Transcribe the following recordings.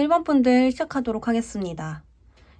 1번 분들 시작하도록 하겠습니다.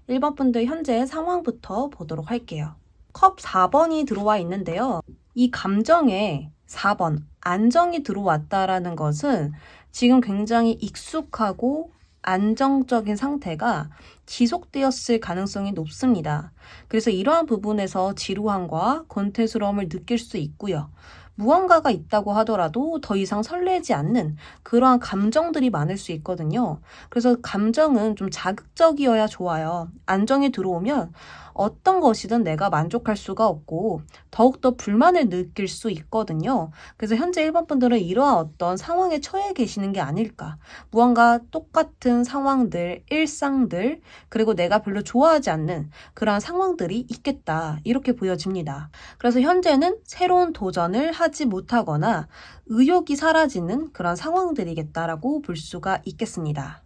1번 분들 현재 상황부터 보도록 할게요. 컵 4번이 들어와 있는데요. 이 감정에 4번, 안정이 들어왔다라는 것은 지금 굉장히 익숙하고 안정적인 상태가 지속되었을 가능성이 높습니다. 그래서 이러한 부분에서 지루함과 권태스러움을 느낄 수 있고요. 무언가가 있다고 하더라도 더 이상 설레지 않는 그러한 감정들이 많을 수 있거든요. 그래서 감정은 좀 자극적이어야 좋아요. 안정이 들어오면 어떤 것이든 내가 만족할 수가 없고 더욱더 불만을 느낄 수 있거든요. 그래서 현재 1번 분들은 이러한 어떤 상황에 처해 계시는 게 아닐까. 무언가 똑같은 상황들, 일상들, 그리고 내가 별로 좋아하지 않는 그러한 상황들이 있겠다. 이렇게 보여집니다. 그래서 현재는 새로운 도전을 하지 못하거나 의욕이 사라지는 그런 상황들이겠다라고 볼 수가 있겠습니다.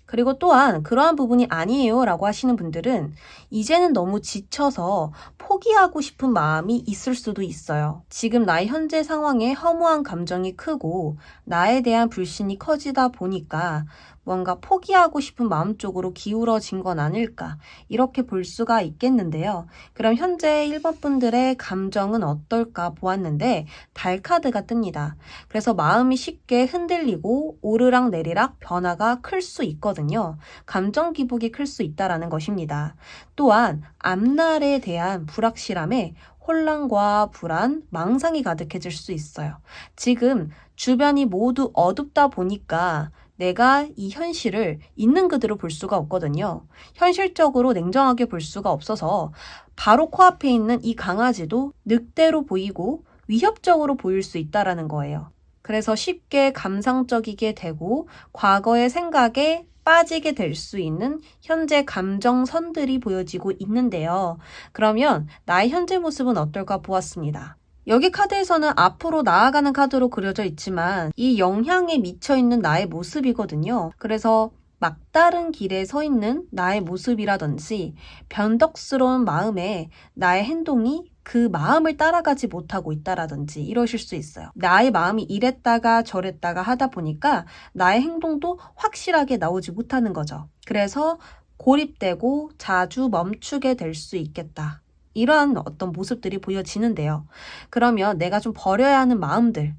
그리고 또한 그러한 부분이 아니에요 라고 하시는 분들은 이제는 너무 지쳐서 포기하고 싶은 마음이 있을 수도 있어요. 지금 나의 현재 상황에 허무한 감정이 크고 나에 대한 불신이 커지다 보니까 뭔가 포기하고 싶은 마음 쪽으로 기울어진 건 아닐까 이렇게 볼 수가 있겠는데요. 그럼 현재 1번 분들의 감정은 어떨까 보았는데 달 카드가 뜹니다. 그래서 마음이 쉽게 흔들리고 오르락 내리락 변화가 클 수 있거든요. 감정 기복이 클 수 있다는 것입니다. 또한 앞날에 대한 불확실함에 혼란과 불안, 망상이 가득해질 수 있어요. 지금 주변이 모두 어둡다 보니까 내가 이 현실을 있는 그대로 볼 수가 없거든요. 현실적으로 냉정하게 볼 수가 없어서 바로 코앞에 있는 이 강아지도 늑대로 보이고 위협적으로 보일 수 있다는 거예요. 그래서 쉽게 감상적이게 되고 과거의 생각에 빠지게 될 수 있는 현재 감정선들이 보여지고 있는데요. 그러면 나의 현재 모습은 어떨까 보았습니다. 여기 카드에서는 앞으로 나아가는 카드로 그려져 있지만 이 영향에 미쳐 있는 나의 모습이거든요. 그래서 막다른 길에 서 있는 나의 모습이라든지 변덕스러운 마음에 나의 행동이 그 마음을 따라가지 못하고 있다라든지 이러실 수 있어요. 나의 마음이 이랬다가 저랬다가 하다 보니까 나의 행동도 확실하게 나오지 못하는 거죠. 그래서 고립되고 자주 멈추게 될 수 있겠다. 이러한 어떤 모습들이 보여지는데요. 그러면 내가 좀 버려야 하는 마음들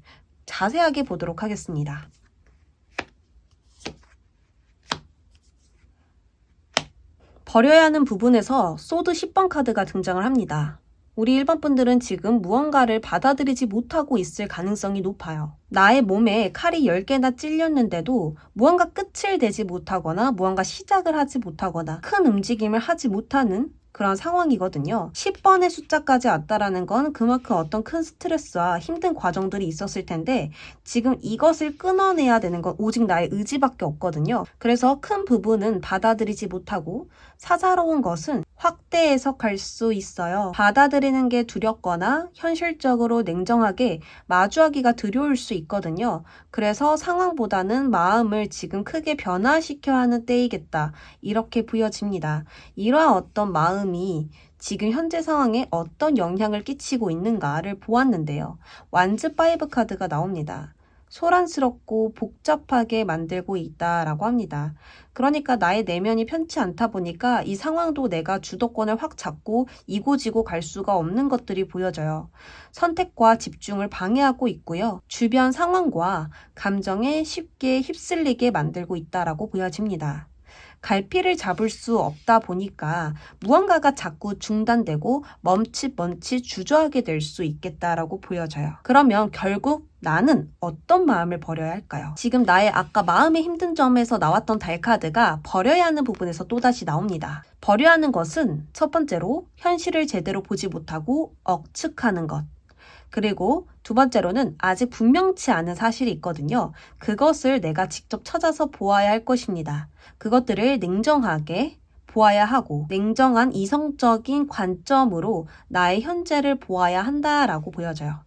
자세하게 보도록 하겠습니다. 버려야 하는 부분에서 소드 10번 카드가 등장을 합니다. 우리 1번 분들은 지금 무언가를 받아들이지 못하고 있을 가능성이 높아요. 나의 몸에 칼이 10개나 찔렸는데도 무언가 끝을 내지 못하거나 무언가 시작을 하지 못하거나 큰 움직임을 하지 못하는 그런 상황이거든요. 10번의 숫자까지 왔다라는 건 그만큼 어떤 큰 스트레스와 힘든 과정들이 있었을 텐데 지금 이것을 끊어내야 되는 건 오직 나의 의지밖에 없거든요. 그래서 큰 부분은 받아들이지 못하고 사사로운 것은 확대 해석할 수 있어요. 받아들이는 게 두렵거나 현실적으로 냉정하게 마주하기가 두려울 수 있거든요. 그래서 상황보다는 마음을 지금 크게 변화시켜야 하는 때이겠다. 이렇게 보여집니다. 이러한 어떤 마음이 지금 현재 상황에 어떤 영향을 끼치고 있는가를 보았는데요. 완즈 5 카드가 나옵니다. 소란스럽고 복잡하게 만들고 있다라고 합니다. 그러니까 나의 내면이 편치 않다 보니까 이 상황도 내가 주도권을 확 잡고 이고지고 갈 수가 없는 것들이 보여져요. 선택과 집중을 방해하고 있고요. 주변 상황과 감정에 쉽게 휩쓸리게 만들고 있다라고 보여집니다. 갈피를 잡을 수 없다 보니까 무언가가 자꾸 중단되고 멈칫 주저하게 될 수 있겠다라고 보여져요. 그러면 결국 나는 어떤 마음을 버려야 할까요? 지금 나의 아까 마음의 힘든 점에서 나왔던 달 카드가 버려야 하는 부분에서 또다시 나옵니다. 버려야 하는 것은 첫 번째로 현실을 제대로 보지 못하고 억측하는 것. 그리고 두 번째로는 아직 분명치 않은 사실이 있거든요. 그것을 내가 직접 찾아서 보아야 할 것입니다. 그것들을 냉정하게 보아야 하고 냉정한 이성적인 관점으로 나의 현재를 보아야 한다라고 보여져요.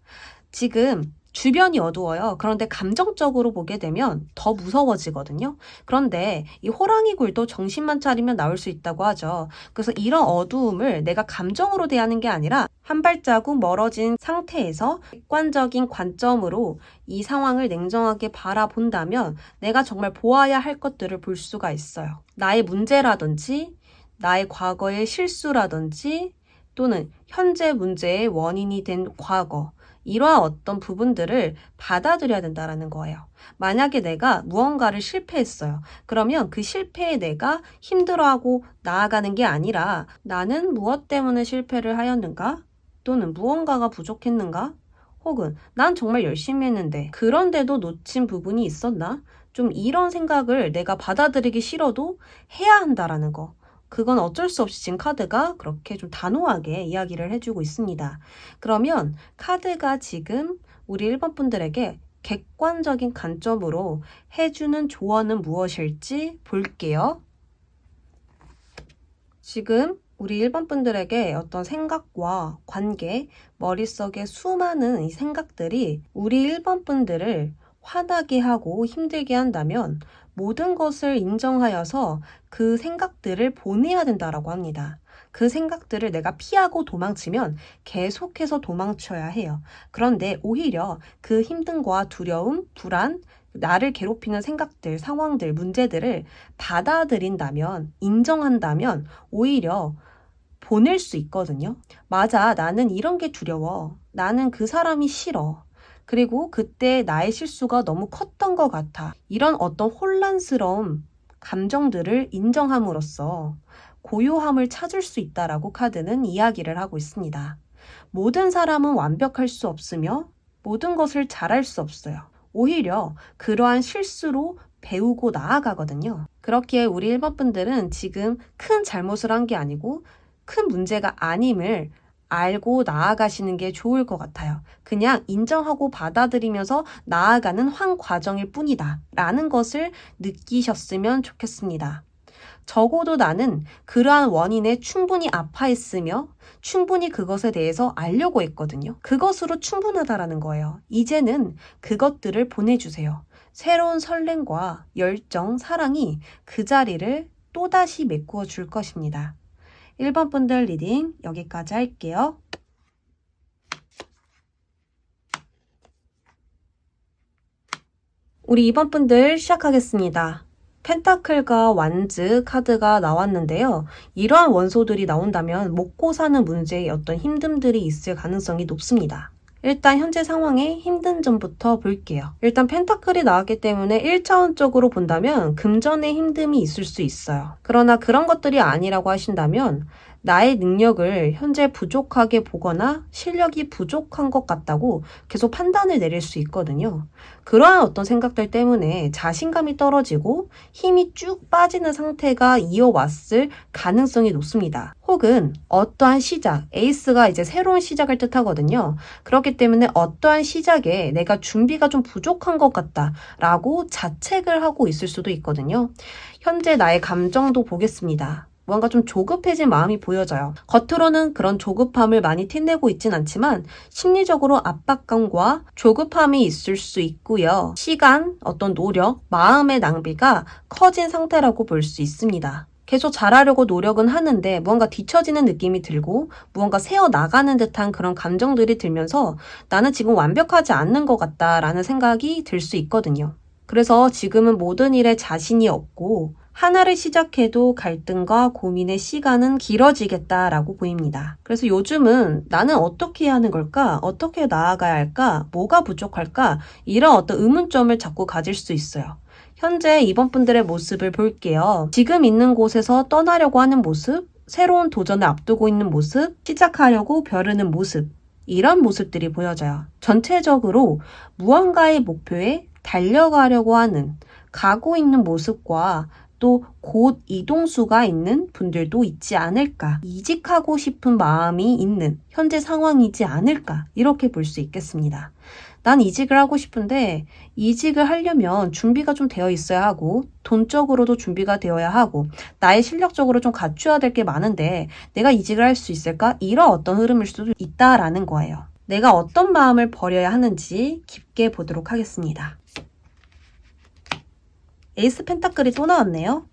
지금 주변이 어두워요. 그런데 감정적으로 보게 되면 더 무서워지거든요. 그런데 이 호랑이 굴도 정신만 차리면 나올 수 있다고 하죠. 그래서 이런 어두움을 내가 감정으로 대하는 게 아니라 한 발자국 멀어진 상태에서 객관적인 관점으로 이 상황을 냉정하게 바라본다면 내가 정말 보아야 할 것들을 볼 수가 있어요. 나의 문제라든지 나의 과거의 실수라든지 또는 현재 문제의 원인이 된 과거, 이러한 어떤 부분들을 받아들여야 된다는 거예요. 만약에 내가 무언가를 실패했어요. 그러면 그 실패에 내가 힘들어하고 나아가는 게 아니라 나는 무엇 때문에 실패를 하였는가? 또는 무언가가 부족했는가? 혹은 난 정말 열심히 했는데 그런데도 놓친 부분이 있었나? 좀 이런 생각을 내가 받아들이기 싫어도 해야 한다라는 거. 그건 어쩔 수 없이 지금 카드가 그렇게 좀 단호하게 이야기를 해주고 있습니다. 그러면 카드가 지금 우리 1번 분들에게 객관적인 관점으로 해주는 조언은 무엇일지 볼게요. 지금 우리 1번 분들에게 어떤 생각과 관계, 머릿속에 수많은 이 생각들이 우리 1번 분들을 화나게 하고 힘들게 한다면 모든 것을 인정하여서 그 생각들을 보내야 된다라고 합니다. 그 생각들을 내가 피하고 도망치면 계속해서 도망쳐야 해요. 그런데 오히려 그 힘듦과 두려움, 불안, 나를 괴롭히는 생각들, 상황들, 문제들을 받아들인다면, 인정한다면 오히려 보낼 수 있거든요. 맞아, 나는 이런 게 두려워. 나는 그 사람이 싫어. 그리고 그때 나의 실수가 너무 컸던 것 같아. 이런 어떤 혼란스러운 감정들을 인정함으로써 고요함을 찾을 수 있다라고 카드는 이야기를 하고 있습니다. 모든 사람은 완벽할 수 없으며 모든 것을 잘할 수 없어요. 오히려 그러한 실수로 배우고 나아가거든요. 그렇기에 우리 1번 분들은 지금 큰 잘못을 한 게 아니고 큰 문제가 아님을 알고 나아가시는 게 좋을 것 같아요. 그냥 인정하고 받아들이면서 나아가는 한 과정일 뿐이다 라는 것을 느끼셨으면 좋겠습니다. 적어도 나는 그러한 원인에 충분히 아파했으며 충분히 그것에 대해서 알려고 했거든요. 그것으로 충분하다라는 거예요. 이제는 그것들을 보내주세요. 새로운 설렘과 열정, 사랑이 그 자리를 또다시 메꾸어 줄 것입니다. 1번 분들 리딩 여기까지 할게요. 우리 2번 분들 시작하겠습니다. 펜타클과 완즈 카드가 나왔는데요. 이러한 원소들이 나온다면 먹고 사는 문제에 어떤 힘듦들이 있을 가능성이 높습니다. 일단 현재 상황의 힘든 점부터 볼게요. 일단 펜타클이 나왔기 때문에 1차원적으로 본다면 금전의 힘듦이 있을 수 있어요. 그러나 그런 것들이 아니라고 하신다면 나의 능력을 현재 부족하게 보거나 실력이 부족한 것 같다고 계속 판단을 내릴 수 있거든요. 그러한 어떤 생각들 때문에 자신감이 떨어지고 힘이 쭉 빠지는 상태가 이어왔을 가능성이 높습니다. 혹은 어떠한 시작, 에이스가 이제 새로운 시작을 뜻하거든요. 그렇기 때문에 어떠한 시작에 내가 준비가 좀 부족한 것 같다라고 자책을 하고 있을 수도 있거든요. 현재 나의 감정도 보겠습니다. 뭔가 좀 조급해진 마음이 보여져요. 겉으로는 그런 조급함을 많이 티내고 있진 않지만 심리적으로 압박감과 조급함이 있을 수 있고요. 시간, 어떤 노력, 마음의 낭비가 커진 상태라고 볼 수 있습니다. 계속 잘하려고 노력은 하는데 무언가 뒤처지는 느낌이 들고 무언가 새어나가는 듯한 그런 감정들이 들면서 나는 지금 완벽하지 않는 것 같다라는 생각이 들 수 있거든요. 그래서 지금은 모든 일에 자신이 없고 하나를 시작해도 갈등과 고민의 시간은 길어지겠다라고 보입니다. 그래서 요즘은 나는 어떻게 해야 하는 걸까? 어떻게 나아가야 할까? 뭐가 부족할까? 이런 어떤 의문점을 자꾸 가질 수 있어요. 현재 이번 분들의 모습을 볼게요. 지금 있는 곳에서 떠나려고 하는 모습, 새로운 도전을 앞두고 있는 모습, 시작하려고 벼르는 모습, 이런 모습들이 보여져요. 전체적으로 무언가의 목표에 달려가려고 하는, 가고 있는 모습과 또 곧 이동수가 있는 분들도 있지 않을까. 이직하고 싶은 마음이 있는 현재 상황이지 않을까. 이렇게 볼 수 있겠습니다. 난 이직을 하고 싶은데 이직을 하려면 준비가 좀 되어 있어야 하고 돈적으로도 준비가 되어야 하고 나의 실력적으로 좀 갖춰야 될 게 많은데 내가 이직을 할 수 있을까? 이런 어떤 흐름일 수도 있다라는 거예요. 내가 어떤 마음을 버려야 하는지 깊게 보도록 하겠습니다. 에이스 펜타클이 또 나왔네요.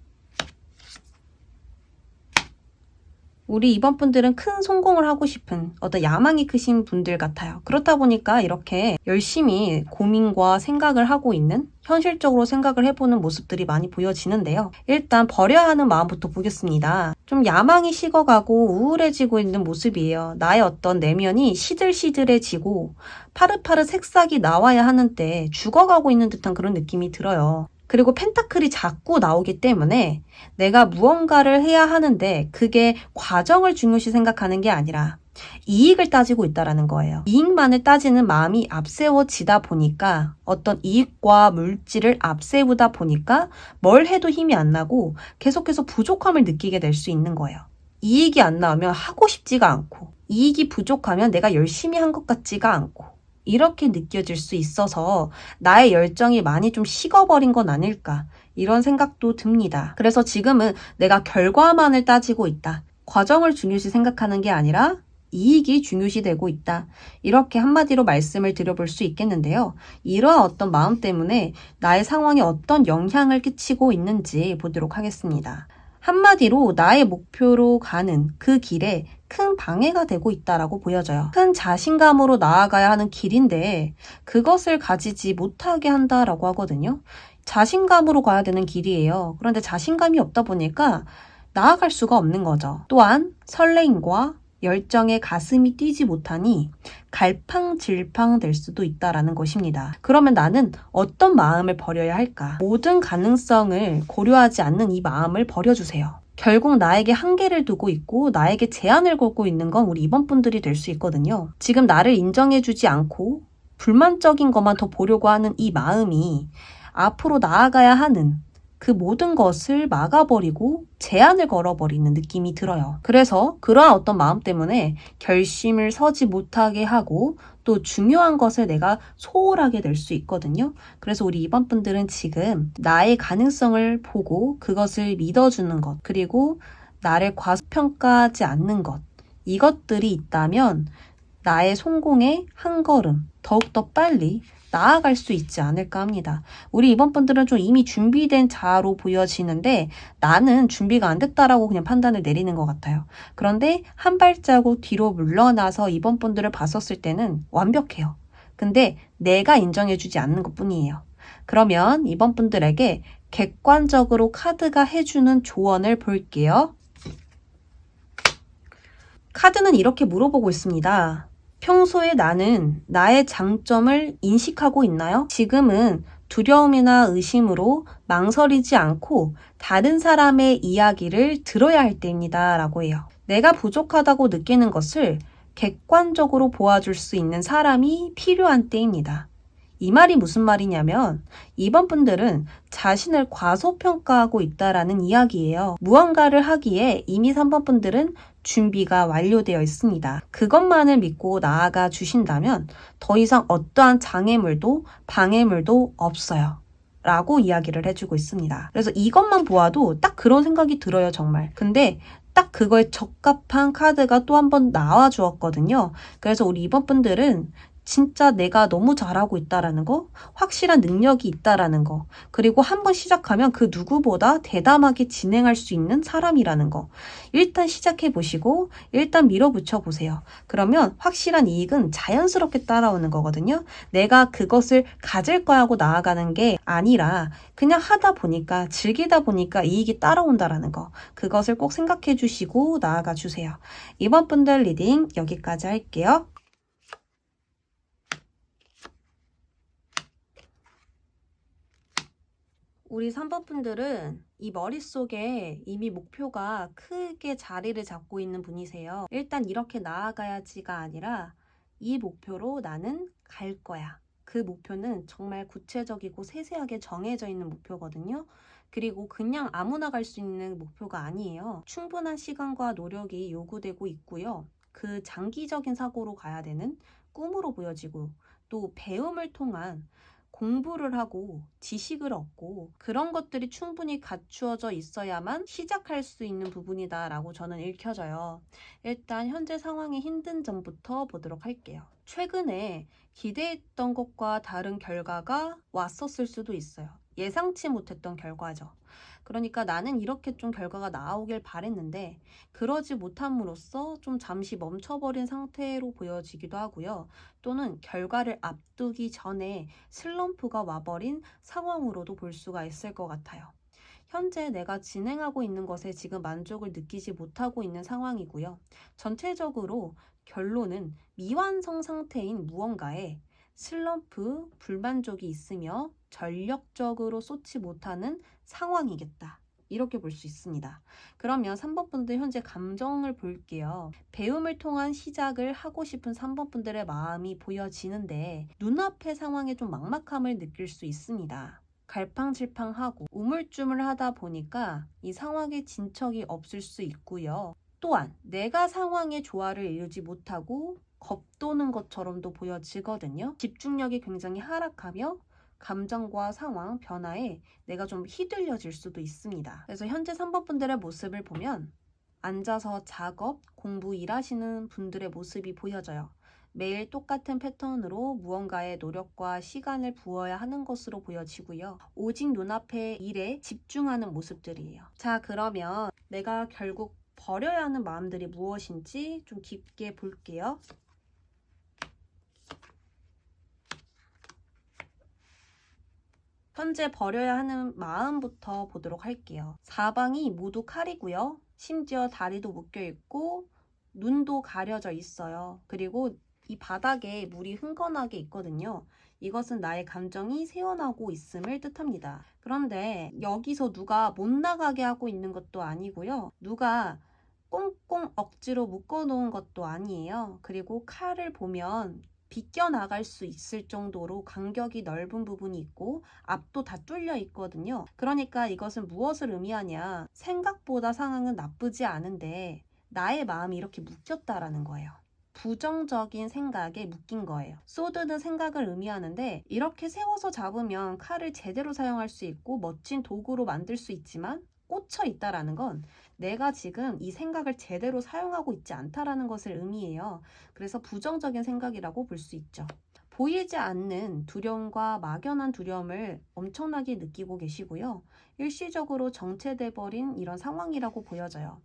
우리 이번 분들은 큰 성공을 하고 싶은 어떤 야망이 크신 분들 같아요. 그렇다 보니까 이렇게 열심히 고민과 생각을 하고 있는, 현실적으로 생각을 해보는 모습들이 많이 보여지는데요. 일단 버려야 하는 마음부터 보겠습니다. 좀 야망이 식어가고 우울해지고 있는 모습이에요. 나의 어떤 내면이 시들시들해지고 파릇파릇 색싹이 나와야 하는 때 죽어가고 있는 듯한 그런 느낌이 들어요. 그리고 펜타클이 자꾸 나오기 때문에 내가 무언가를 해야 하는데 그게 과정을 중요시 생각하는 게 아니라 이익을 따지고 있다라는 거예요. 이익만을 따지는 마음이 앞세워지다 보니까 어떤 이익과 물질을 앞세우다 보니까 뭘 해도 힘이 안 나고 계속해서 부족함을 느끼게 될 수 있는 거예요. 이익이 안 나오면 하고 싶지가 않고 이익이 부족하면 내가 열심히 한 것 같지가 않고 이렇게 느껴질 수 있어서 나의 열정이 많이 좀 식어버린 건 아닐까 이런 생각도 듭니다. 그래서 지금은 내가 결과만을 따지고 있다. 과정을 중요시 생각하는 게 아니라 이익이 중요시 되고 있다. 이렇게 한마디로 말씀을 드려볼 수 있겠는데요. 이러한 어떤 마음 때문에 나의 상황에 어떤 영향을 끼치고 있는지 보도록 하겠습니다. 한마디로 나의 목표로 가는 그 길에 큰 방해가 되고 있다라고 보여져요. 큰 자신감으로 나아가야 하는 길인데 그것을 가지지 못하게 한다라고 하거든요. 자신감으로 가야 되는 길이에요. 그런데 자신감이 없다 보니까 나아갈 수가 없는 거죠. 또한 설레임과 열정에 가슴이 뛰지 못하니 갈팡질팡 될 수도 있다라는 것입니다. 그러면 나는 어떤 마음을 버려야 할까? 모든 가능성을 고려하지 않는 이 마음을 버려주세요. 결국 나에게 한계를 두고 있고 나에게 제한을 걸고 있는 건 우리 이번 분들이 될 수 있거든요. 지금 나를 인정해주지 않고 불만적인 것만 더 보려고 하는 이 마음이 앞으로 나아가야 하는 그 모든 것을 막아버리고 제한을 걸어버리는 느낌이 들어요. 그래서 그러한 어떤 마음 때문에 결심을 서지 못하게 하고 또 중요한 것을 내가 소홀하게 될 수 있거든요. 그래서 우리 이번 분들은 지금 나의 가능성을 보고 그것을 믿어주는 것, 그리고 나를 과소평가하지 않는 것, 이것들이 있다면 나의 성공의 한 걸음 더욱더 빨리 나아갈 수 있지 않을까 합니다. 우리 이번 분들은 좀 이미 준비된 자아로 보여지는데 나는 준비가 안 됐다라고 그냥 판단을 내리는 것 같아요. 그런데 한 발자국 뒤로 물러나서 이번 분들을 봤었을 때는 완벽해요. 근데 내가 인정해주지 않는 것뿐이에요. 그러면 이번 분들에게 객관적으로 카드가 해주는 조언을 볼게요. 카드는 이렇게 물어보고 있습니다. 평소에 나는 나의 장점을 인식하고 있나요? 지금은 두려움이나 의심으로 망설이지 않고 다른 사람의 이야기를 들어야 할 때입니다. 라고 해요. 내가 부족하다고 느끼는 것을 객관적으로 보아줄 수 있는 사람이 필요한 때입니다. 이 말이 무슨 말이냐면 이번 분들은 자신을 과소평가하고 있다라는 이야기예요. 무언가를 하기에 이미 3번 분들은 준비가 완료되어 있습니다. 그것만을 믿고 나아가 주신다면 더 이상 어떠한 장애물도 방해물도 없어요. 라고 이야기를 해주고 있습니다. 그래서 이것만 보아도 딱 그런 생각이 들어요, 정말. 근데 딱 그거에 적합한 카드가 또 한 번 나와 주었거든요. 그래서 우리 이번 분들은 진짜 내가 너무 잘하고 있다라는 거, 확실한 능력이 있다라는 거, 그리고 한번 시작하면 그 누구보다 대담하게 진행할 수 있는 사람이라는 거. 일단 시작해 보시고 일단 밀어붙여 보세요. 그러면 확실한 이익은 자연스럽게 따라오는 거거든요. 내가 그것을 가질 거야 하고 나아가는 게 아니라 그냥 하다 보니까 즐기다 보니까 이익이 따라온다라는 거. 그것을 꼭 생각해 주시고 나아가 주세요. 이번 분들 리딩 여기까지 할게요. 우리 3번 분들은 이 머릿속에 이미 목표가 크게 자리를 잡고 있는 분이세요. 일단 이렇게 나아가야지가 아니라 이 목표로 나는 갈 거야. 그 목표는 정말 구체적이고 세세하게 정해져 있는 목표거든요. 그리고 그냥 아무나 갈 수 있는 목표가 아니에요. 충분한 시간과 노력이 요구되고 있고요. 그 장기적인 사고로 가야 되는 꿈으로 보여지고 또 배움을 통한 공부를 하고 지식을 얻고 그런 것들이 충분히 갖추어져 있어야만 시작할 수 있는 부분이다라고 저는 읽혀져요. 일단 현재 상황의 힘든 점부터 보도록 할게요. 최근에 기대했던 것과 다른 결과가 왔었을 수도 있어요. 예상치 못했던 결과죠. 그러니까 나는 이렇게 좀 결과가 나오길 바랬는데 그러지 못함으로써 좀 잠시 멈춰버린 상태로 보여지기도 하고요. 또는 결과를 앞두기 전에 슬럼프가 와버린 상황으로도 볼 수가 있을 것 같아요. 현재 내가 진행하고 있는 것에 지금 만족을 느끼지 못하고 있는 상황이고요. 전체적으로 결론은 미완성 상태인 무언가에 슬럼프, 불만족이 있으며 전력적으로 쏟지 못하는 상황이겠다. 이렇게 볼 수 있습니다. 그러면 3번 분들 현재 감정을 볼게요. 배움을 통한 시작을 하고 싶은 3번 분들의 마음이 보여지는데 눈앞의 상황에 좀 막막함을 느낄 수 있습니다. 갈팡질팡하고 우물쭈물하다 보니까 이 상황에 진척이 없을 수 있고요. 또한 내가 상황의 조화를 이루지 못하고 겁도는 것처럼도 보여지거든요. 집중력이 굉장히 하락하며 감정과 상황, 변화에 내가 좀 휘둘려질 수도 있습니다. 그래서 현재 3번 분들의 모습을 보면 앉아서 작업, 공부, 일하시는 분들의 모습이 보여져요. 매일 똑같은 패턴으로 무언가의 노력과 시간을 부어야 하는 것으로 보여지고요. 오직 눈앞의 일에 집중하는 모습들이에요. 자, 그러면 내가 결국 버려야 하는 마음들이 무엇인지 좀 깊게 볼게요. 현재 버려야 하는 마음부터 보도록 할게요. 사방이 모두 칼이고요. 심지어 다리도 묶여있고 눈도 가려져 있어요. 그리고 이 바닥에 물이 흥건하게 있거든요. 이것은 나의 감정이 새어나오고 있음을 뜻합니다. 그런데 여기서 누가 못 나가게 하고 있는 것도 아니고요. 누가 꽁꽁 억지로 묶어놓은 것도 아니에요. 그리고 칼을 보면 비껴나갈 수 있을 정도로 간격이 넓은 부분이 있고 앞도 다 뚫려 있거든요. 그러니까 이것은 무엇을 의미하냐? 생각보다 상황은 나쁘지 않은데 나의 마음이 이렇게 묶였다라는 거예요. 부정적인 생각에 묶인 거예요. 소드는 생각을 의미하는데 이렇게 세워서 잡으면 칼을 제대로 사용할 수 있고 멋진 도구로 만들 수 있지만 꽂혀 있다라는 건 내가 지금 이 생각을 제대로 사용하고 있지 않다라는 것을 의미해요. 그래서 부정적인 생각이라고 볼 수 있죠. 보이지 않는 두려움과 막연한 두려움을 엄청나게 느끼고 계시고요. 일시적으로 정체돼 버린 이런 상황이라고 보여져요.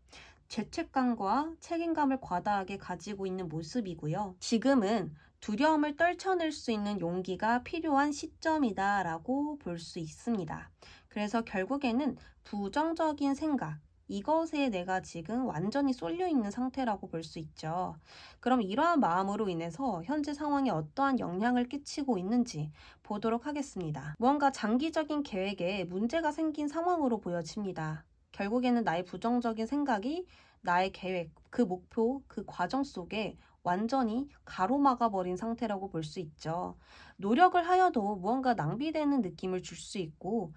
죄책감과 책임감을 과다하게 가지고 있는 모습이고요. 지금은 두려움을 떨쳐낼 수 있는 용기가 필요한 시점이다라고 볼 수 있습니다. 그래서 결국에는 부정적인 생각, 이것에 내가 지금 완전히 쏠려 있는 상태라고 볼 수 있죠. 그럼 이러한 마음으로 인해서 현재 상황에 어떠한 영향을 끼치고 있는지 보도록 하겠습니다. 무언가 장기적인 계획에 문제가 생긴 상황으로 보여집니다. 결국에는 나의 부정적인 생각이 나의 계획, 그 목표, 그 과정 속에 완전히 가로막아 버린 상태라고 볼 수 있죠. 노력을 하여도 무언가 낭비되는 느낌을 줄 수 있고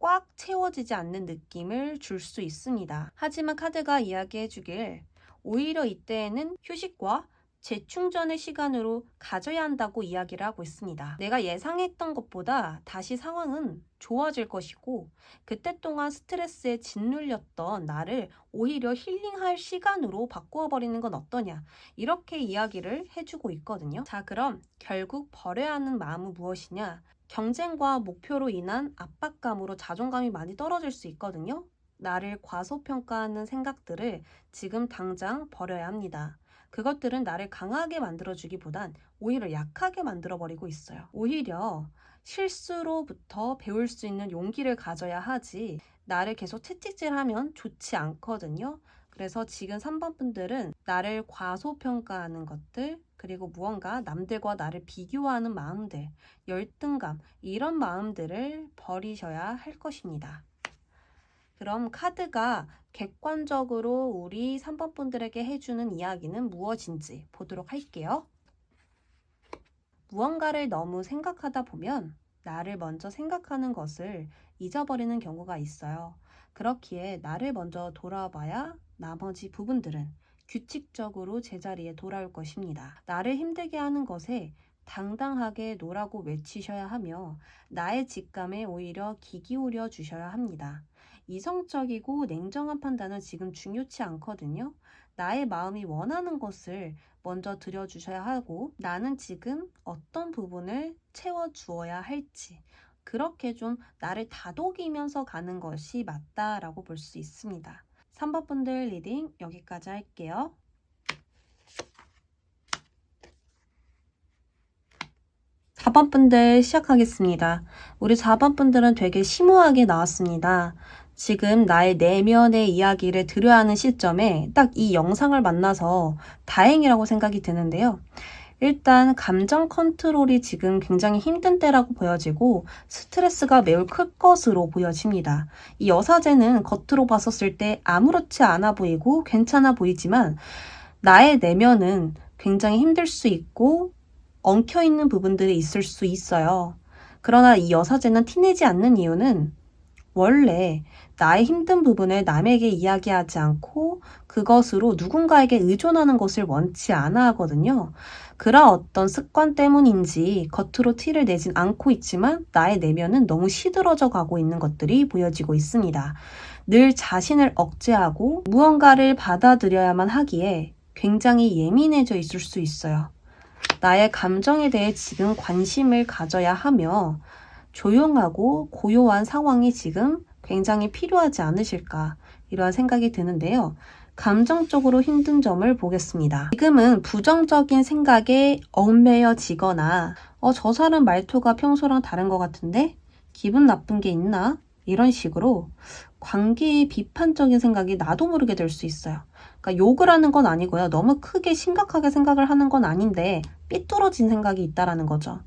꽉 채워지지 않는 느낌을 줄 수 있습니다. 하지만 카드가 이야기해 주길 오히려 이때에는 휴식과 재충전의 시간으로 가져야 한다고 이야기를 하고 있습니다. 내가 예상했던 것보다 다시 상황은 좋아질 것이고 그때 동안 스트레스에 짓눌렸던 나를 오히려 힐링할 시간으로 바꾸어 버리는 건 어떠냐 이렇게 이야기를 해주고 있거든요. 자, 그럼 결국 버려야 하는 마음은 무엇이냐? 경쟁과 목표로 인한 압박감으로 자존감이 많이 떨어질 수 있거든요. 나를 과소평가하는 생각들을 지금 당장 버려야 합니다. 그것들은 나를 강하게 만들어주기보단 오히려 약하게 만들어버리고 있어요. 오히려 실수로부터 배울 수 있는 용기를 가져야 하지 나를 계속 채찍질하면 좋지 않거든요. 그래서 지금 3번 분들은 나를 과소평가하는 것들, 그리고 무언가 남들과 나를 비교하는 마음들, 열등감, 이런 마음들을 버리셔야 할 것입니다. 그럼 카드가 객관적으로 우리 3번 분들에게 해주는 이야기는 무엇인지 보도록 할게요. 무언가를 너무 생각하다 보면 나를 먼저 생각하는 것을 잊어버리는 경우가 있어요. 그렇기에 나를 먼저 돌아봐야 나머지 부분들은 규칙적으로 제자리에 돌아올 것입니다. 나를 힘들게 하는 것에 당당하게 노라고 외치셔야 하며 나의 직감에 오히려 귀 기울여 주셔야 합니다. 이성적이고 냉정한 판단은 지금 중요치 않거든요. 나의 마음이 원하는 것을 먼저 들여주셔야 하고 나는 지금 어떤 부분을 채워주어야 할지 그렇게 좀 나를 다독이면서 가는 것이 맞다라고 볼 수 있습니다. 3번 분들 리딩 여기까지 할게요. 4번 분들 시작하겠습니다. 우리 4번 분들은 되게 심오하게 나왔습니다. 지금 나의 내면의 이야기를 들어야 하는 시점에 딱 이 영상을 만나서 다행이라고 생각이 드는데요. 일단 감정 컨트롤이 지금 굉장히 힘든 때라고 보여지고 스트레스가 매우 클 것으로 보여집니다. 이 여사제는 겉으로 봤었을 때 아무렇지 않아 보이고 괜찮아 보이지만 나의 내면은 굉장히 힘들 수 있고 엉켜있는 부분들이 있을 수 있어요. 그러나 이 여사제는 티내지 않는 이유는 원래 나의 힘든 부분을 남에게 이야기하지 않고 그것으로 누군가에게 의존하는 것을 원치 않아 하거든요. 그런 어떤 습관 때문인지 겉으로 티를 내진 않고 있지만 나의 내면은 너무 시들어져 가고 있는 것들이 보여지고 있습니다. 늘 자신을 억제하고 무언가를 받아들여야만 하기에 굉장히 예민해져 있을 수 있어요. 나의 감정에 대해 지금 관심을 가져야 하며 조용하고 고요한 상황이 지금 굉장히 필요하지 않으실까 이러한 생각이 드는데요. 감정적으로 힘든 점을 보겠습니다. 지금은 부정적인 생각에 얽매여지거나 저 사람 말투가 평소랑 다른 것 같은데 기분 나쁜 게 있나? 이런 식으로 관계에 비판적인 생각이 나도 모르게 될 수 있어요. 그러니까 욕을 하는 건 아니고요. 너무 크게 심각하게 생각을 하는 건 아닌데 삐뚤어진 생각이 있다라는 거죠.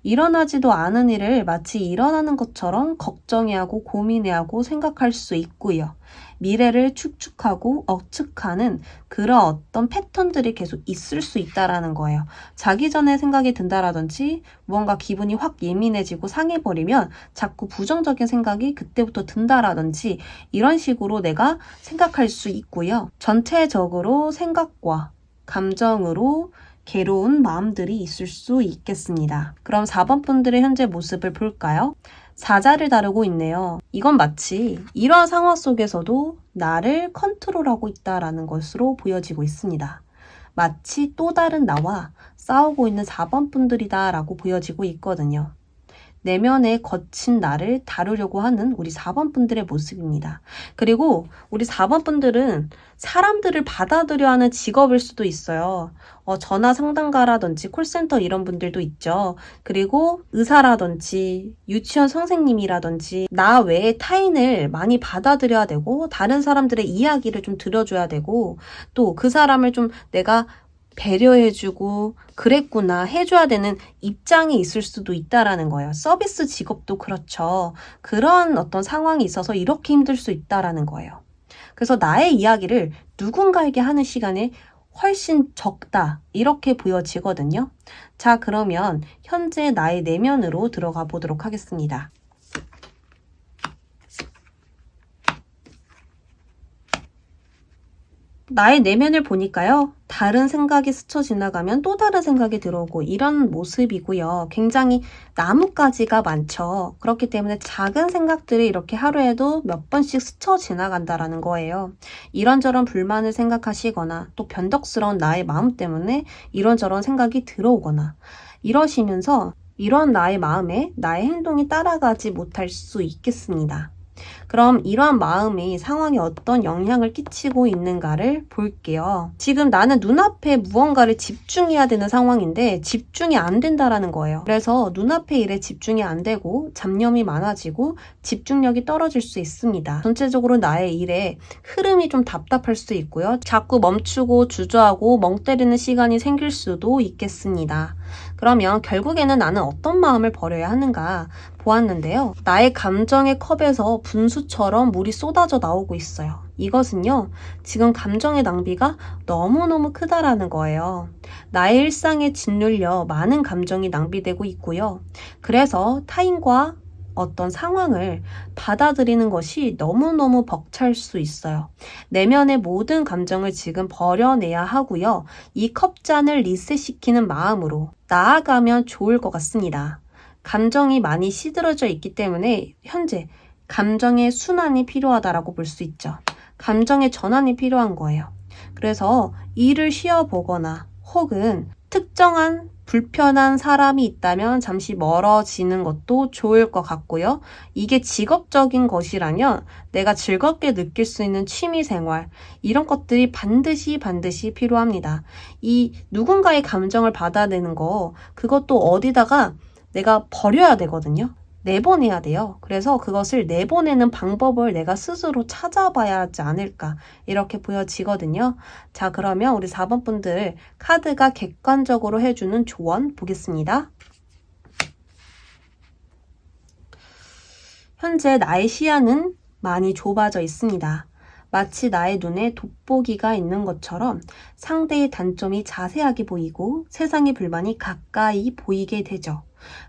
일어나지도 않은 일을 마치 일어나는 것처럼 걱정해하고 고민해하고 생각할 수 있고요. 미래를 축축하고 억측하는 그런 어떤 패턴들이 계속 있을 수 있다라는 거예요. 자기 전에 생각이 든다라든지 무언가 기분이 확 예민해지고 상해버리면 자꾸 부정적인 생각이 그때부터 든다라든지 이런 식으로 내가 생각할 수 있고요. 전체적으로 생각과 감정으로 괴로운 마음들이 있을 수 있겠습니다. 그럼 4번 분들의 현재 모습을 볼까요? 사자를 다루고 있네요. 이건 마치 이런 상황 속에서도 나를 컨트롤하고 있다라는 것으로 보여지고 있습니다. 마치 또 다른 나와 싸우고 있는 4번 분들이다 라고 보여지고 있거든요. 내면의 거친 나를 다루려고 하는 우리 4번 분들의 모습입니다. 그리고 우리 4번 분들은 사람들을 받아들여 하는 직업일 수도 있어요. 전화 상담가라든지 콜센터 이런 분들도 있죠. 그리고 의사라든지 유치원 선생님이라든지 나 외에 타인을 많이 받아들여야 되고 다른 사람들의 이야기를 좀 들어줘야 되고 또 그 사람을 좀 내가 배려해주고 그랬구나 해줘야 되는 입장이 있을 수도 있다라는 거예요. 서비스 직업도 그렇죠. 그런 어떤 상황이 있어서 이렇게 힘들 수 있다라는 거예요. 그래서 나의 이야기를 누군가에게 하는 시간이 훨씬 적다 이렇게 보여지거든요. 자, 그러면 현재 나의 내면으로 들어가 보도록 하겠습니다. 나의 내면을 보니까요. 다른 생각이 스쳐 지나가면 또 다른 생각이 들어오고 이런 모습이고요. 굉장히 나뭇가지가 많죠. 그렇기 때문에 작은 생각들이 이렇게 하루에도 몇 번씩 스쳐 지나간다라는 거예요. 이런저런 불만을 생각하시거나 또 변덕스러운 나의 마음 때문에 이런저런 생각이 들어오거나 이러시면서 이런 나의 마음에 나의 행동이 따라가지 못할 수 있겠습니다. 그럼 이러한 마음이 상황에 어떤 영향을 끼치고 있는가를 볼게요. 지금 나는 눈앞에 무언가를 집중해야 되는 상황인데 집중이 안 된다라는 거예요. 그래서 눈앞의 일에 집중이 안 되고 잡념이 많아지고 집중력이 떨어질 수 있습니다. 전체적으로 나의 일에 흐름이 좀 답답할 수 있고요. 자꾸 멈추고 주저하고 멍 때리는 시간이 생길 수도 있겠습니다. 그러면 결국에는 나는 어떤 마음을 버려야 하는가 보았는데요. 나의 감정의 컵에서 분수처럼 물이 쏟아져 나오고 있어요. 이것은요, 지금 감정의 낭비가 너무너무 크다라는 거예요. 나의 일상에 짓눌려 많은 감정이 낭비되고 있고요. 그래서 타인과 어떤 상황을 받아들이는 것이 너무너무 벅찰 수 있어요. 내면의 모든 감정을 지금 버려내야 하고요. 이 컵잔을 리셋시키는 마음으로 나아가면 좋을 것 같습니다. 감정이 많이 시들어져 있기 때문에 현재 감정의 순환이 필요하다라고 볼 수 있죠. 감정의 전환이 필요한 거예요. 그래서 일을 쉬어보거나 혹은 특정한 불편한 사람이 있다면 잠시 멀어지는 것도 좋을 것 같고요. 이게 직업적인 것이라면 내가 즐겁게 느낄 수 있는 취미생활, 이런 것들이 반드시 필요합니다. 이 누군가의 감정을 받아내는 거, 그것도 어디다가 내가 버려야 되거든요. 내보내야 돼요. 그래서 그것을 내보내는 방법을 내가 스스로 찾아봐야 하지 않을까, 이렇게 보여지거든요. 자, 그러면 우리 4번 분들 카드가 객관적으로 해주는 조언 보겠습니다. 현재 나의 시야는 많이 좁아져 있습니다. 마치 나의 눈에 돋보기가 있는 것처럼 상대의 단점이 자세하게 보이고 세상의 불만이 가까이 보이게 되죠.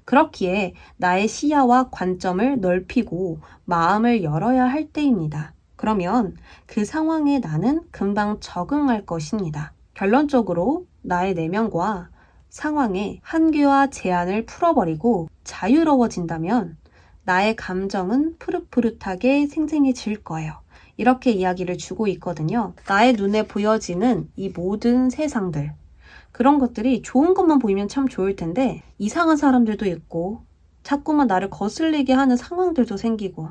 그렇기에 나의 시야와 관점을 넓히고 마음을 열어야 할 때입니다. 그러면 그 상황에 나는 금방 적응할 것입니다. 결론적으로 나의 내면과 상황의 한계와 제한을 풀어버리고 자유로워진다면 나의 감정은 푸릇푸릇하게 생생해질 거예요. 이렇게 이야기를 주고 있거든요. 나의 눈에 보여지는 이 모든 세상들, 그런 것들이 좋은 것만 보이면 참 좋을 텐데 이상한 사람들도 있고 자꾸만 나를 거슬리게 하는 상황들도 생기고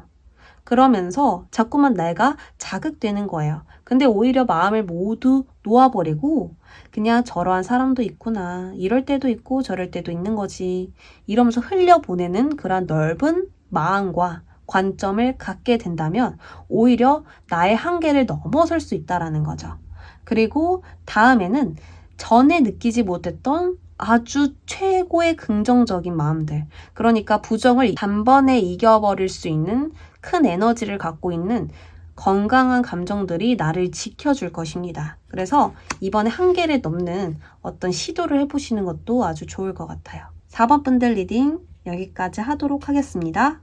그러면서 자꾸만 내가 자극되는 거예요. 근데 오히려 마음을 모두 놓아버리고 그냥 저러한 사람도 있구나, 이럴 때도 있고 저럴 때도 있는 거지, 이러면서 흘려보내는 그런 넓은 마음과 관점을 갖게 된다면 오히려 나의 한계를 넘어설 수 있다는 거죠. 그리고 다음에는 전에 느끼지 못했던 아주 최고의 긍정적인 마음들, 그러니까 부정을 단번에 이겨버릴 수 있는 큰 에너지를 갖고 있는 건강한 감정들이 나를 지켜줄 것입니다. 그래서 이번에 한계를 넘는 어떤 시도를 해보시는 것도 아주 좋을 것 같아요. 4번 분들 리딩 여기까지 하도록 하겠습니다.